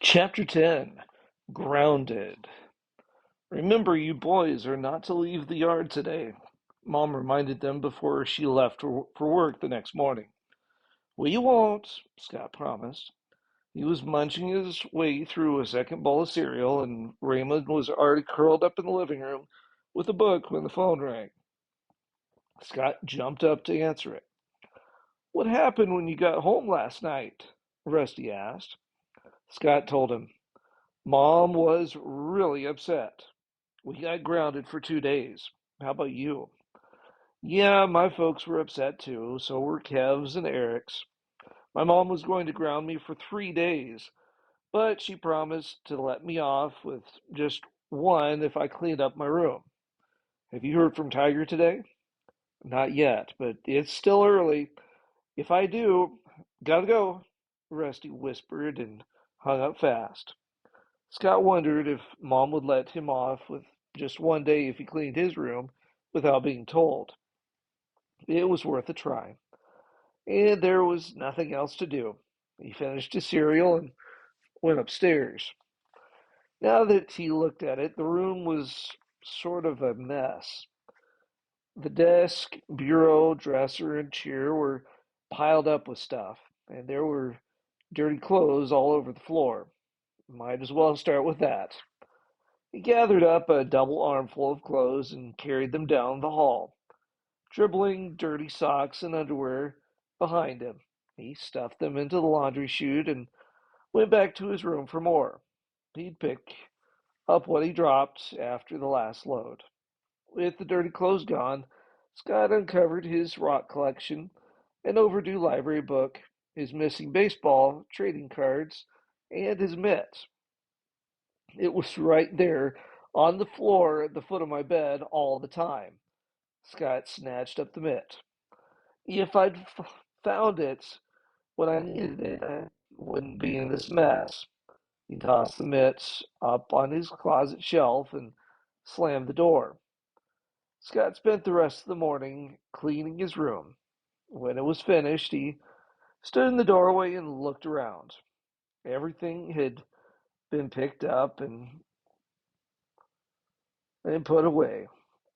Chapter 10 Grounded. Remember, you boys are not to leave the yard today, Mom reminded them before she left for work the next morning. We won't, Scott promised. He was munching his way through a second bowl of cereal, and Raymond was already curled up in the living room with a book when the phone rang. Scott jumped up to answer it. What happened when you got home last night? Rusty asked. Scott told him. Mom was really upset. We got grounded for 2 days. How about you? Yeah, my folks were upset too, so were Kev's and Eric's. My mom was going to ground me for 3 days, but she promised to let me off with just one if I cleaned up my room. Have you heard from Tiger today? Not yet, but it's still early. If I do, gotta go, Rusty whispered and hung up fast. Scott wondered if Mom would let him off with just one day if he cleaned his room without being told. It was worth a try, and there was nothing else to do. He finished his cereal and went upstairs. Now that he looked at it, the room was sort of a mess. The desk, bureau, dresser, and chair were piled up with stuff, and there were dirty clothes all over the floor. Might as well start with that. He gathered up a double armful of clothes and carried them down the hall, dribbling dirty socks and underwear behind him. He stuffed them into the laundry chute and went back to his room for more. He'd pick up what he dropped after the last load. With the dirty clothes gone, Scott uncovered his rock collection, an overdue library book, his missing baseball, trading cards, and his mitt. It was right there on the floor at the foot of my bed all the time. Scott snatched up the mitt. If I'd found it when I needed it, I wouldn't be in this mess. He tossed the mitts up on his closet shelf and slammed the door. Scott spent the rest of the morning cleaning his room. When it was finished, he stood in the doorway and looked around. Everything had been picked up and put away.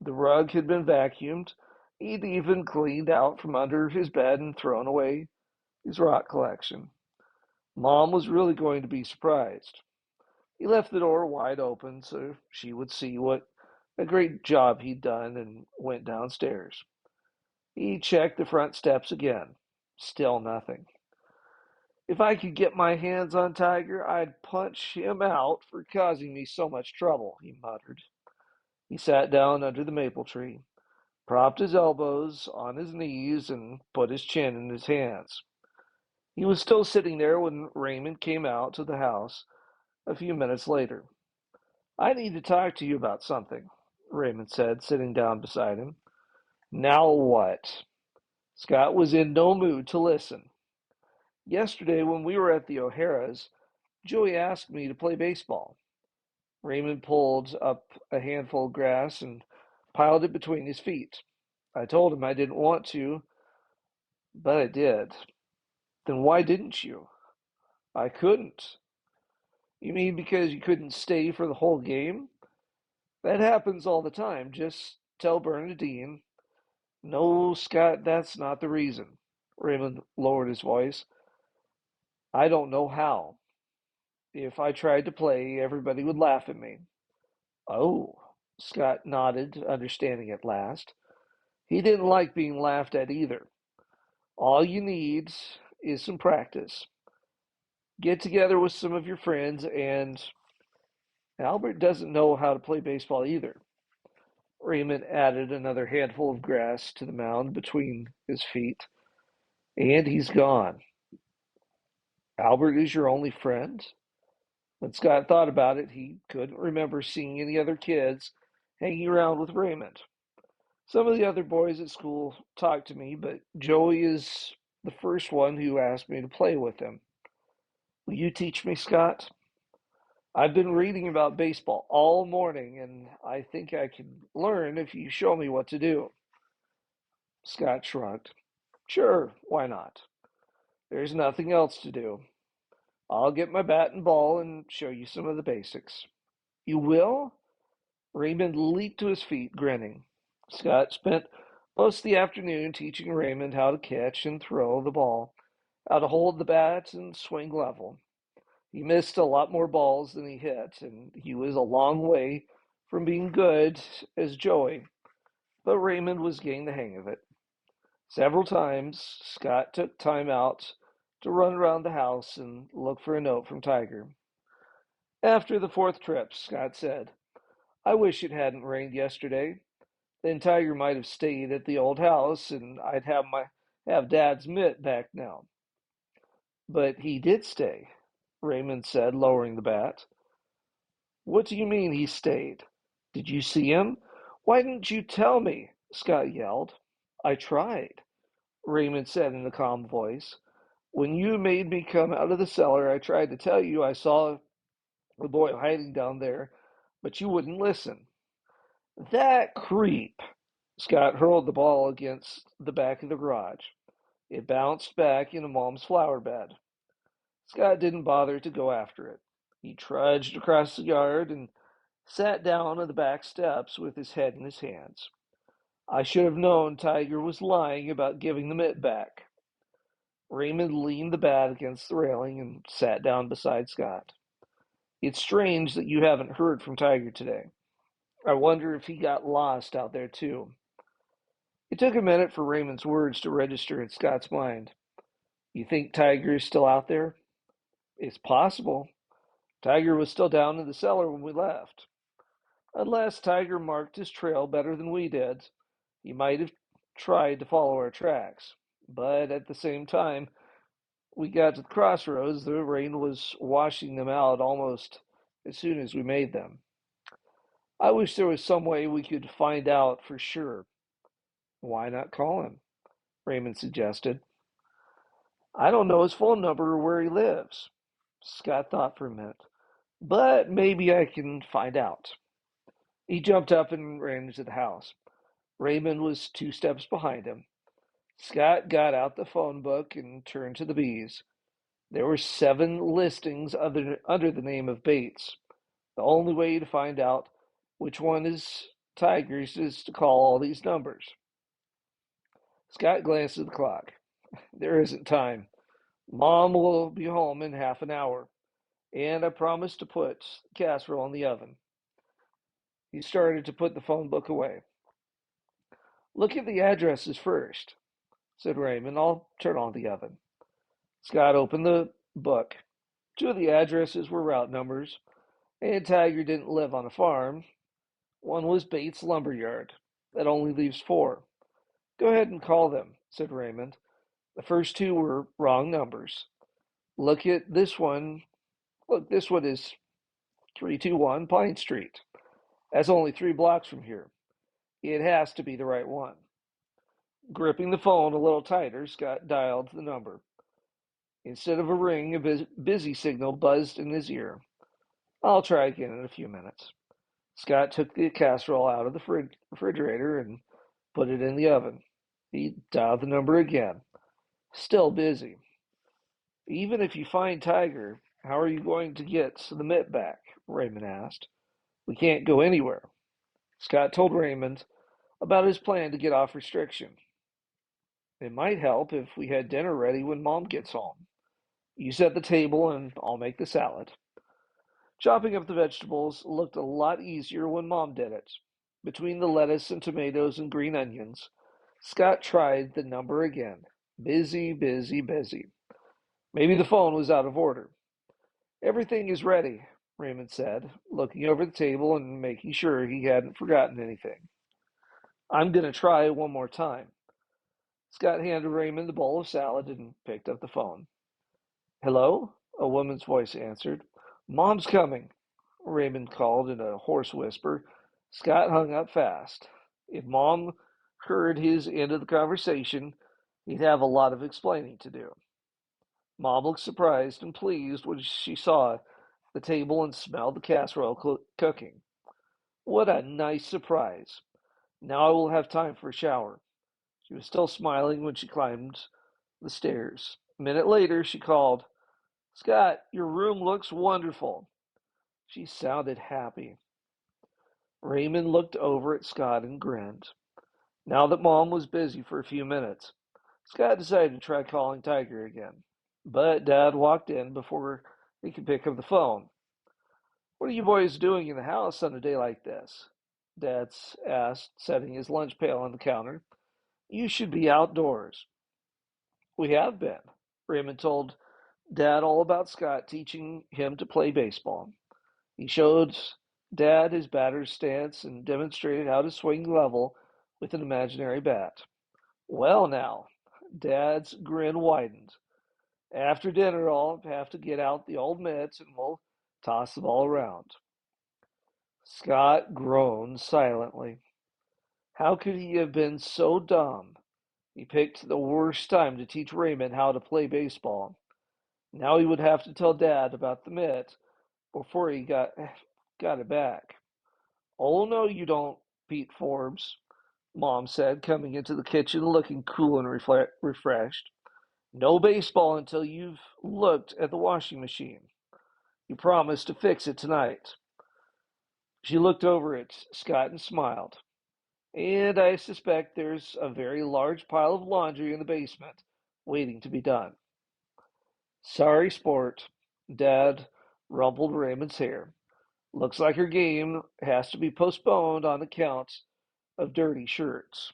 The rug had been vacuumed. He'd even cleaned out from under his bed and thrown away his rock collection. Mom was really going to be surprised. He left the door wide open so she would see what a great job he'd done and went downstairs. He checked the front steps again. Still nothing. If I could get my hands on Tiger, I'd punch him out for causing me so much trouble, he muttered. He sat down under the maple tree, propped his elbows on his knees, and put his chin in his hands. He was still sitting there when Raymond came out to the house a few minutes later. I need to talk to you about something, Raymond said, sitting down beside him. Now what? Scott was in no mood to listen. Yesterday, when we were at the O'Hara's, Joey asked me to play baseball. Raymond pulled up a handful of grass and piled it between his feet. I told him I didn't want to, but I did. Then why didn't you? I couldn't. You mean because you couldn't stay for the whole game? That happens all the time. Just tell Bernadine. No, Scott, that's not the reason. Raymond lowered his voice. I don't know how. If I tried to play, everybody would laugh at me. Oh, Scott nodded, understanding at last. He didn't like being laughed at either. All you need is some practice. Get together with some of your friends, and Albert doesn't know how to play baseball either. Raymond added another handful of grass to the mound between his feet, and he's gone. Albert is your only friend? When Scott thought about it, he couldn't remember seeing any other kids hanging around with Raymond. Some of the other boys at school talked to me, but Joey is the first one who asked me to play with him. Will you teach me, Scott? I've been reading about baseball all morning, and I think I can learn if you show me what to do. Scott shrugged. Sure, why not? There's nothing else to do. I'll get my bat and ball and show you some of the basics." "You will?" Raymond leaped to his feet, grinning. Scott spent most of the afternoon teaching Raymond how to catch and throw the ball, how to hold the bat and swing level. He missed a lot more balls than he hit, and he was a long way from being good as Joey, but Raymond was getting the hang of it. Several times, Scott took time out to run around the house and look for a note from Tiger. After the fourth trip, Scott said, "I wish it hadn't rained yesterday. Then Tiger might have stayed at the old house, and I'd have Dad's mitt back now." "But he did stay," Raymond said, lowering the bat. "What do you mean he stayed? Did you see him? Why didn't you tell me?" Scott yelled. "I tried," Raymond said in a calm voice. "When you made me come out of the cellar, I tried to tell you I saw the boy hiding down there, but you wouldn't listen." "That creep!" Scott hurled the ball against the back of the garage. It bounced back into Mom's flower bed. Scott didn't bother to go after it. He trudged across the yard and sat down on the back steps with his head in his hands. "I should have known Tiger was lying about giving the mitt back." Raymond leaned the bat against the railing and sat down beside Scott. "It's strange that you haven't heard from Tiger today. I wonder if he got lost out there too." It took a minute for Raymond's words to register in Scott's mind. "You think Tiger is still out there?" "It's possible. Tiger was still down in the cellar when we left. Unless Tiger marked his trail better than we did, he might have tried to follow our tracks. But at the same time, we got to the crossroads, the rain was washing them out almost as soon as we made them. I wish there was some way we could find out for sure." "Why not call him?" Raymond suggested. "I don't know his phone number or where he lives." Scott thought for a minute. "But maybe I can find out." He jumped up and ran into the house. Raymond was 2 steps behind him. Scott got out the phone book and turned to the bees. There were 7 listings under the name of Bates. The only way to find out which one is Tiger's is to call all these numbers. Scott glanced at the clock. "There isn't time. Mom will be home in half an hour, and I promised to put the casserole in the oven." He started to put the phone book away. "Look at the addresses first," said Raymond. "I'll turn on the oven." Scott opened the book. 2 of the addresses were route numbers, and Tiger didn't live on a farm. One was Bates Lumberyard. That only leaves 4. "Go ahead and call them," said Raymond. "The first 2 were wrong numbers. Look at this one. Look, this one is 321 Pine Street. That's only 3 blocks from here. It has to be the right one." Gripping the phone a little tighter, Scott dialed the number. Instead of a ring, a busy signal buzzed in his ear. "I'll try again in a few minutes." Scott took the casserole out of the refrigerator and put it in the oven. He dialed the number again. Still busy. "Even if you find Tiger, how are you going to get the mitt back?" Raymond asked. "We can't go anywhere." Scott told Raymond about his plan to get off restriction. "It might help if we had dinner ready when Mom gets home. You set the table and I'll make the salad." Chopping up the vegetables looked a lot easier when Mom did it. Between the lettuce and tomatoes and green onions, Scott tried the number again. Busy, busy, busy. Maybe the phone was out of order. "Everything is ready," Raymond said, looking over the table and making sure he hadn't forgotten anything. "I'm going to try one more time." Scott handed Raymond the bowl of salad and picked up the phone. "Hello?" A woman's voice answered. "Mom's coming," Raymond called in a hoarse whisper. Scott hung up fast. If Mom heard his end of the conversation, he'd have a lot of explaining to do. Mom looked surprised and pleased when she saw the table and smelled the casserole cooking. What a nice surprise. Now I will have time for a shower. She was still smiling when she climbed the stairs. A minute later, she called, Scott, your room looks wonderful. She sounded happy. Raymond looked over at Scott and grinned. Now that Mom was busy for a few minutes, Scott decided to try calling Tiger again. But Dad walked in before he could pick up the phone. What are you boys doing in the house on a day like this? Dad asked, setting his lunch pail on the counter. You should be outdoors. We have been. Raymond told Dad all about Scott teaching him to play baseball. He showed Dad his batter's stance and demonstrated how to swing level with an imaginary bat. Well, now, Dad's grin widened. After dinner, I'll have to get out the old mitts and we'll toss the ball around. Scott groaned silently. How could he have been so dumb? He picked the worst time to teach Raymond how to play baseball. Now he would have to tell Dad about the mitt before he got it back. Oh, no, you don't, Pete Forbes, Mom said, coming into the kitchen looking cool and refreshed. No baseball until you've looked at the washing machine. You promised to fix it tonight. She looked over at Scott and smiled. And I suspect there's a very large pile of laundry in the basement waiting to be done. Sorry, sport. Dad rumpled Raymond's hair. Looks like her game has to be postponed on account of dirty shirts.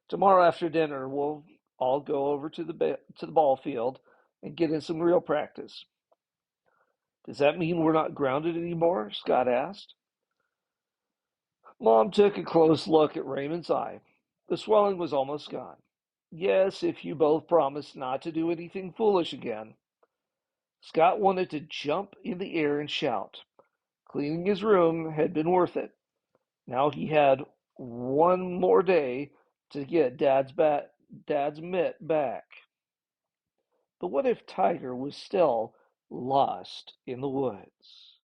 Tomorrow after dinner, we'll all go over to the ball field and get in some real practice. Does that mean we're not grounded anymore? Scott asked. Mom took a close look at Raymond's eye. The swelling was almost gone. Yes, if you both promise not to do anything foolish again. Scott wanted to jump in the air and shout. Cleaning his room had been worth it. Now he had one more day to get Dad's mitt back. But what if Tiger was still lost in the woods?